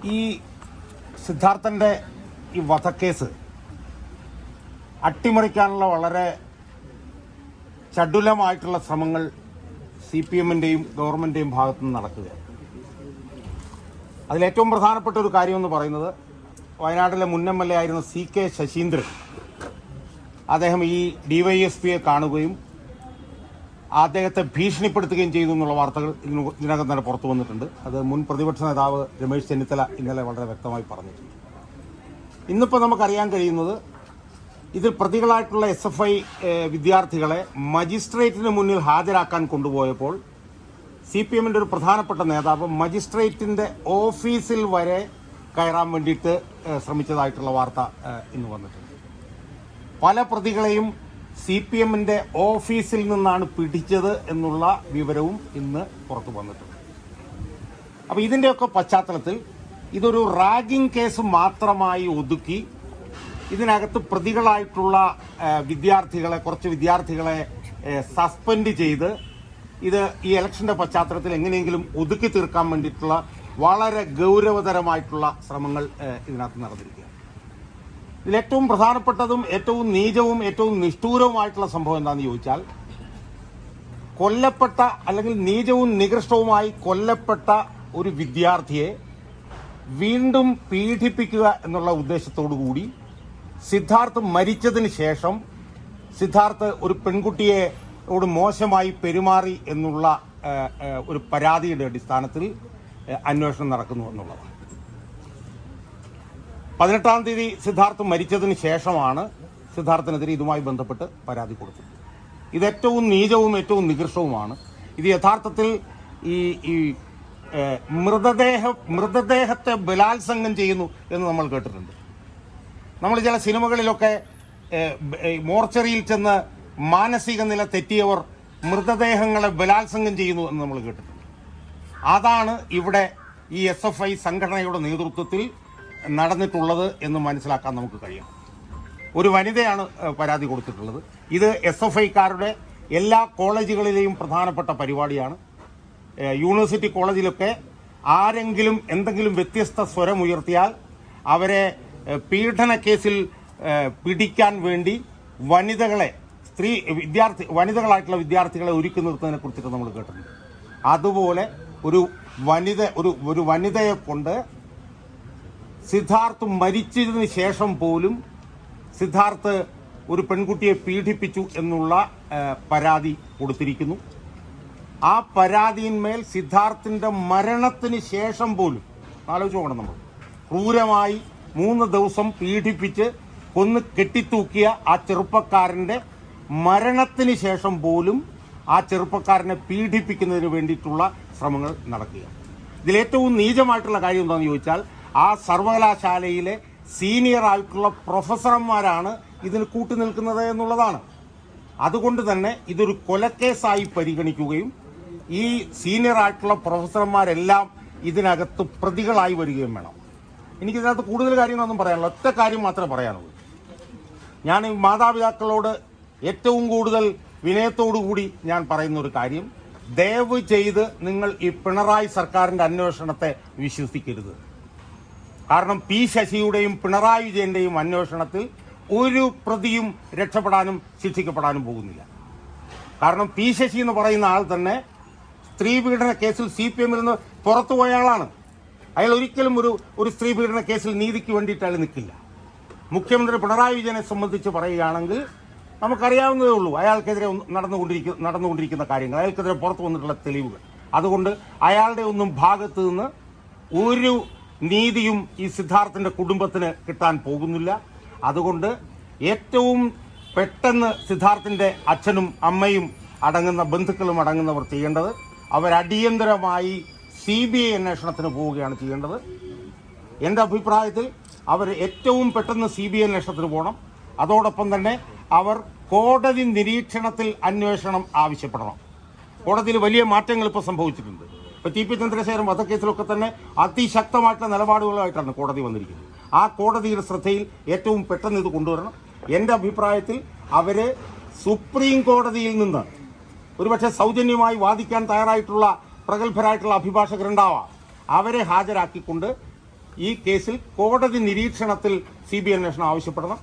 ഈ സിദ്ധാർത്ഥൻ്റെ ഈ വധക്കേസ് അട്ടിമറിക്കാനുള്ള വളരെ ചടുലമായിട്ടുള്ള ശ്രമങ്ങൾ CPM-ൻ്റെയും ഗവൺമെൻറ്റിൻ്റെയും ഭാഗത്തുനിന്ന് നടക്കുകയാണ്. അതിലേറ്റവും പ്രധാനപ്പെട്ട ഒരു കാര്യമെന്ന് പറയുന്നത് വയനാട്ടിലെ മുൻ MLA ആയിരുന്ന CK ശശീന്ദ്രൻ അദ്ദേഹം ഈ DYSPയെ കാണുകയും അദ്ദേഹത്തെ ഭീഷണിപ്പെടുത്തുകയും ചെയ്തു എന്നുള്ള വാർത്തകൾ ഇതിനകം തന്നെ പുറത്തു വന്നിട്ടുണ്ട്. അത് മുൻ പ്രതിപക്ഷ നേതാവ് രമേശ് ചെന്നിത്തല ഇന്നലെ വളരെ വ്യക്തമായി പറഞ്ഞിട്ടുണ്ട്. ഇന്നിപ്പോൾ നമുക്കറിയാൻ കഴിയുന്നത് ഇതിൽ പ്രതികളായിട്ടുള്ള SFI വിദ്യാർത്ഥികളെ മജിസ്ട്രേറ്റിന് മുന്നിൽ ഹാജരാക്കാൻ കൊണ്ടുപോയപ്പോൾ CPM-ൻ്റെ ഒരു പ്രധാനപ്പെട്ട നേതാവ് മജിസ്ട്രേറ്റിൻ്റെ ഓഫീസിൽ വരെ കയറാൻ വേണ്ടിയിട്ട് ശ്രമിച്ചതായിട്ടുള്ള വാർത്ത ഇന്ന് വന്നിട്ടുണ്ട്. പല പ്രതികളെയും CPM-ൻ്റെ ഓഫീസിൽ നിന്നാണ് പിടിച്ചത് എന്നുള്ള വിവരവും ഇന്ന് പുറത്തു വന്നിട്ടുണ്ട്. അപ്പോൾ ഇതിൻ്റെയൊക്കെ പശ്ചാത്തലത്തിൽ ഇതൊരു റാഗിംഗ് കേസ് മാത്രമായി ഒതുക്കി ഇതിനകത്ത് പ്രതികളായിട്ടുള്ള കുറച്ച് വിദ്യാർത്ഥികളെ സസ്പെൻഡ് ചെയ്ത് ഇത് ഈ ഇലക്ഷൻ്റെ പശ്ചാത്തലത്തിൽ എങ്ങനെയെങ്കിലും ഒതുക്കി തീർക്കാൻ വേണ്ടിയിട്ടുള്ള വളരെ ഗൗരവതരമായിട്ടുള്ള ശ്രമങ്ങൾ ഇതിനകത്ത് നടന്നിരിക്കുകയാണ്. ഇതിലേറ്റവും പ്രധാനപ്പെട്ടതും ഏറ്റവും നീചവും ഏറ്റവും നിഷ്ഠൂരവുമായിട്ടുള്ള സംഭവം എന്താണെന്ന് ചോദിച്ചാൽ, കൊല്ലപ്പെട്ട അല്ലെങ്കിൽ നീചവും നികൃഷ്ടവുമായി കൊല്ലപ്പെട്ട ഒരു വിദ്യാർത്ഥിയെ വീണ്ടും പീഡിപ്പിക്കുക എന്നുള്ള ഉദ്ദേശത്തോടു കൂടി സിദ്ധാർത്ഥ് മരിച്ചതിന് ശേഷം സിദ്ധാർത്ഥ് ഒരു പെൺകുട്ടിയോട് മോശമായി പെരുമാറി എന്നുള്ള ഒരു പരാതിയുടെ അടിസ്ഥാനത്തിൽ അന്വേഷണം നടക്കുന്നു എന്നുള്ളതാണ്. 18-ാം തീയതി സിദ്ധാർത്ഥ് മരിച്ചതിന് ശേഷമാണ് സിദ്ധാർത്ഥിനെതിരെ ഇതുമായി ബന്ധപ്പെട്ട് പരാതി കൊടുത്തത്. ഇത് ഏറ്റവും നീചവും ഏറ്റവും നികൃഷ്ടവുമാണ്. ഇത് യഥാർത്ഥത്തിൽ ഈ മൃതദേഹത്തെ ബലാത്സംഗം ചെയ്യുന്നു എന്ന് നമ്മൾ കേട്ടിട്ടുണ്ട്. നമ്മൾ ചില സിനിമകളിലൊക്കെ മോർച്ചറിയിൽ ചെന്ന് മാനസിക നില തെറ്റിയവർ മൃതദേഹങ്ങളെ ബലാത്സംഗം ചെയ്യുന്നു എന്ന് നമ്മൾ കേട്ടിട്ടുണ്ട്. അതാണ് ഇവിടെ ഈ SFI സംഘടനയുടെ നേതൃത്വത്തിൽ നടന്നിട്ടുള്ളത് എന്ന് മനസ്സിലാക്കാൻ നമുക്ക് കഴിയും. ഒരു വനിതയാണ് പരാതി കൊടുത്തിട്ടുള്ളത്. ഇത് SFIക്കാരുടെ എല്ലാ കോളേജുകളിലെയും പ്രധാനപ്പെട്ട പരിപാടിയാണ്. യൂണിവേഴ്സിറ്റി കോളേജിലൊക്കെ ആരെങ്കിലും എന്തെങ്കിലും വ്യത്യസ്ത സ്വരമുയർത്തിയാൽ അവരെ പീഡന കേസിൽ പിടിക്കാൻ വേണ്ടി വനിതകളായിട്ടുള്ള വിദ്യാർത്ഥികളെ ഒരുക്കി നിർത്തുന്നതിനെ കുറിച്ചിട്ട് നമ്മൾ കേട്ടിട്ടുണ്ട്. അതുപോലെ ഒരു വനിതയെ കൊണ്ട് സിദ്ധാർത്ഥ് മരിച്ചതിന് ശേഷം പോലും സിദ്ധാർത്ഥ് ഒരു പെൺകുട്ടിയെ പീഡിപ്പിച്ചു എന്നുള്ള പരാതി കൊടുത്തിരിക്കുന്നു. ആ പരാതിയിന്മേൽ സിദ്ധാർത്ഥിൻ്റെ മരണത്തിന് ശേഷം പോലും ആലോചിച്ച് നോക്കണം, നമ്മൾ ക്രൂരമായി 3 ദിവസം പീഡിപ്പിച്ച് കൊന്ന് കെട്ടിത്തൂക്കിയ ആ ചെറുപ്പക്കാരൻ്റെ മരണത്തിന് ശേഷം പോലും ആ ചെറുപ്പക്കാരനെ പീഡിപ്പിക്കുന്നതിന് വേണ്ടിയിട്ടുള്ള ശ്രമങ്ങൾ നടക്കുക. ഇതിലേറ്റവും നീചമായിട്ടുള്ള കാര്യം എന്താണെന്ന് ചോദിച്ചാൽ, ആ സർവകലാശാലയിലെ സീനിയർ ആയിട്ടുള്ള പ്രൊഫസർമാരാണ് ഇതിന് കൂട്ടുനിൽക്കുന്നത് എന്നുള്ളതാണ്. അതുകൊണ്ട് തന്നെ ഇതൊരു കൊലക്കേസായി പരിഗണിക്കുകയും ഈ സീനിയർ ആയിട്ടുള്ള പ്രൊഫസർമാരെല്ലാം ഇതിനകത്ത് പ്രതികളായി വരികയും വേണം. എനിക്കിതിനകത്ത് കൂടുതൽ കാര്യങ്ങളൊന്നും പറയാനുള്ളൂ. ഒറ്റ കാര്യം മാത്രമേ പറയാനുള്ളൂ. ഞാൻ ഈ മാതാപിതാക്കളോട് ഏറ്റവും കൂടുതൽ വിനയത്തോടുകൂടി ഞാൻ പറയുന്ന ഒരു കാര്യം, ദയവ് ചെയ്ത് നിങ്ങൾ ഈ പിണറായി സർക്കാരിൻ്റെ അന്വേഷണത്തെ വിശ്വസിക്കരുത്. കാരണം ശശിയുടെയും പിണറായി വിജയന്റെയും അന്വേഷണത്തിൽ ഒരു പ്രതിയും രക്ഷപ്പെടാനും ശിക്ഷിക്കപ്പെടാനും പോകുന്നില്ല. കാരണം ശശി എന്ന് പറയുന്ന ആൾ തന്നെ സ്ത്രീപീഡന കേസിൽ CPM-ൽ നിന്ന് പുറത്തുപോയ ആളാണ്. അയാൾ ഒരിക്കലും ഒരു സ്ത്രീപീഡന കേസിൽ നീതിക്ക് വേണ്ടിയിട്ട് അയാൾ നിൽക്കില്ല. മുഖ്യമന്ത്രി പിണറായി വിജയനെ സംബന്ധിച്ച് പറയുകയാണെങ്കിൽ നമുക്കറിയാവുന്നതേ ഉള്ളൂ അയാൾക്കെതിരെ നടന്നുകൊണ്ടിരിക്കുന്ന കാര്യങ്ങൾ, അയാൾക്കെതിരെ പുറത്തു വന്നിട്ടുള്ള തെളിവുകൾ. അതുകൊണ്ട് അയാളുടെ ഒന്നും ഭാഗത്ത് നിന്ന് ഒരു നീതിയും ഈ സിദ്ധാർത്ഥിൻ്റെ കുടുംബത്തിന് കിട്ടാൻ പോകുന്നില്ല. അതുകൊണ്ട് ഏറ്റവും പെട്ടെന്ന് സിദ്ധാർത്ഥിൻ്റെ അച്ഛനും അമ്മയും അടങ്ങുന്ന ബന്ധുക്കളും അടങ്ങുന്നവർ ചെയ്യേണ്ടത്, അവരടിയന്തരമായി CBI അന്വേഷണത്തിന് പോവുകയാണ് ചെയ്യേണ്ടത്. എൻ്റെ അഭിപ്രായത്തിൽ അവർ ഏറ്റവും പെട്ടെന്ന് CBI അന്വേഷണത്തിന് പോകണം. അതോടൊപ്പം തന്നെ അവർ കോടതി നിരീക്ഷണത്തിൽ അന്വേഷണം ആവശ്യപ്പെടണം. കോടതിയിൽ വലിയ മാറ്റങ്ങൾ ഇപ്പോൾ സംഭവിച്ചിട്ടുണ്ട്. ഇപ്പോൾ TP ചന്ദ്രശേഖരൻ വധക്കേസിലൊക്കെ തന്നെ അതിശക്തമായിട്ടുള്ള നിലപാടുകളുമായിട്ടാണ് കോടതി വന്നിരിക്കുന്നത്. ആ കോടതിയുടെ ശ്രദ്ധയിൽ ഏറ്റവും പെട്ടെന്ന് ഇത് കൊണ്ടുവരണം. എൻ്റെ അഭിപ്രായത്തിൽ അവർ സുപ്രീം കോടതിയിൽ നിന്ന് ഒരുപക്ഷെ സൗജന്യമായി വാദിക്കാൻ തയ്യാറായിട്ടുള്ള പ്രഗത്ഭരായിട്ടുള്ള അഭിഭാഷകരുണ്ടാവാം, അവരെ ഹാജരാക്കിക്കൊണ്ട് ഈ കേസിൽ കോടതി നിരീക്ഷണത്തിൽ CBI അന്വേഷണം ആവശ്യപ്പെടണം.